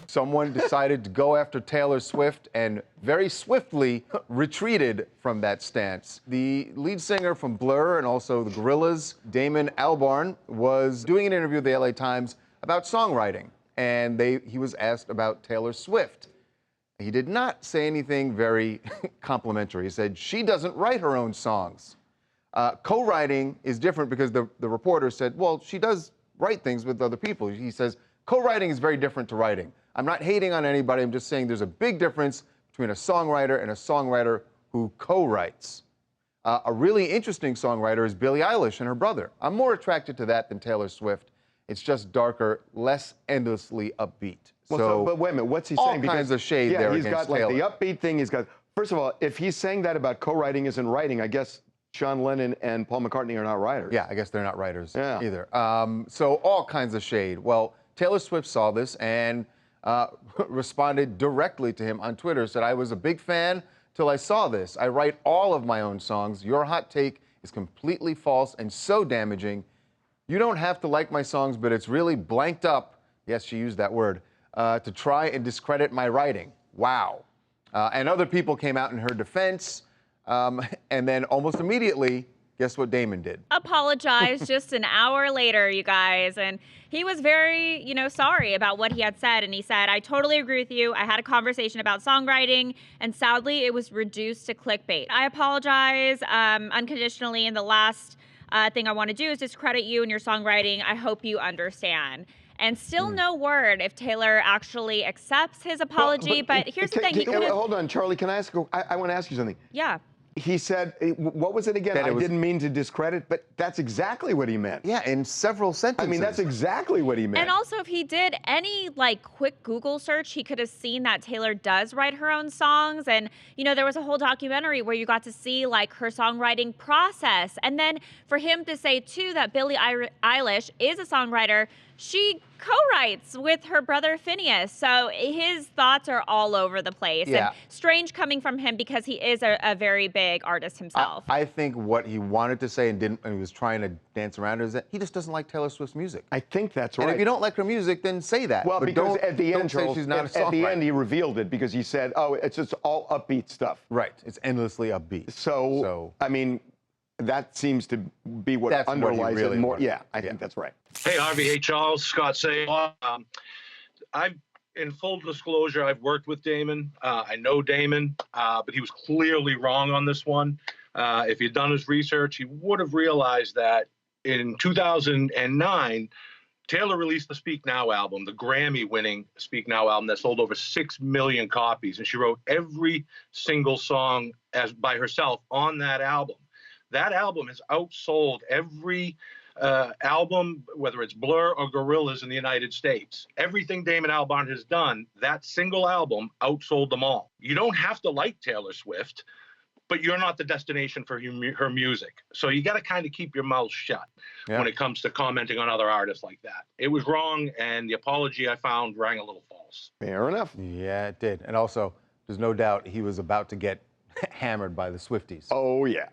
Someone decided to go after Taylor Swift and very swiftly retreated from that stance. The lead singer from Blur and also the Gorillaz, Damon Albarn, was doing an interview with the LA Times about songwriting, and he was asked about Taylor Swift. He did not say anything very complimentary. He said, she doesn't write her own songs. Co-writing is different because the reporter said, well, she does write things with other people. He says, co-writing is very different to writing. I'm not hating on anybody. I'm just saying there's a big difference between a songwriter and a songwriter who co-writes. A really interesting songwriter is Billie Eilish and her brother. I'm more attracted to that than Taylor Swift. It's just darker, less endlessly upbeat. Well, but wait a minute, what's he saying? All kinds of shade there against Taylor. He's got like the upbeat thing. He's got, first of all, if he's saying that about co-writing isn't writing, I guess John Lennon and Paul McCartney are not writers. Yeah, I guess they're not writers either. So all kinds of shade. Well, Taylor Swift saw this and responded directly to him on Twitter, said, I was a big fan till I saw this. I write all of my own songs. Your hot take is completely false and so damaging. You don't have to like my songs, but it's really blanked up, yes, she used that word, to try and discredit my writing. Wow. And other people came out in her defense. And then almost immediately, guess what Damon did? Apologized just an hour later, you guys. And he was very, sorry about what he had said. And he said, I totally agree with you. I had a conversation about songwriting, and sadly, it was reduced to clickbait. I apologize unconditionally. And the last thing I want to do is discredit you and your songwriting. I hope you understand. And still no word if Taylor actually accepts his apology. But here's the thing. Hold on, Charlie. Can I ask? I want to ask you something. Yeah. He said, what was it again? I didn't mean to discredit, but that's exactly what he meant. Yeah, in several sentences. I mean, that's exactly what he meant. And also, if he did any quick Google search, he could have seen that Taylor does write her own songs. And, there was a whole documentary where you got to see her songwriting process. And then for him to say, too, that Billie Eilish is a songwriter, she co-writes with her brother Phineas. So his thoughts are all over the place. Yeah. And strange coming from him because he is a very big artist himself. I think what he wanted to say and didn't, and he was trying to dance around it, is that he just doesn't like Taylor Swift's music. I think that's right. And if you don't like her music, then say that. Well, but because at the end, Charles, she's not a songwriter. At the end, he revealed it because he said, oh, it's just all upbeat stuff. Right. It's endlessly upbeat. So I mean, that seems to be what underlies it more. Yeah, I think that's right. Hey, Harvey. Hey, Charles. Scott say. In full disclosure, I've worked with Damon. I know Damon, but he was clearly wrong on this one. If he'd done his research, he would have realized that in 2009, Taylor released the Speak Now album, the Grammy-winning Speak Now album that sold over 6 million copies. And she wrote every single song by herself on that album. That album has outsold every album, whether it's Blur or Gorillaz in the United States. Everything Damon Albarn has done, that single album outsold them all. You don't have to like Taylor Swift, but you're not the destination for her music. So you got to kind of keep your mouth shut when it comes to commenting on other artists like that. It was wrong, and the apology I found rang a little false. Fair enough. Yeah, it did. And also, there's no doubt he was about to get hammered by the Swifties. Oh, yeah.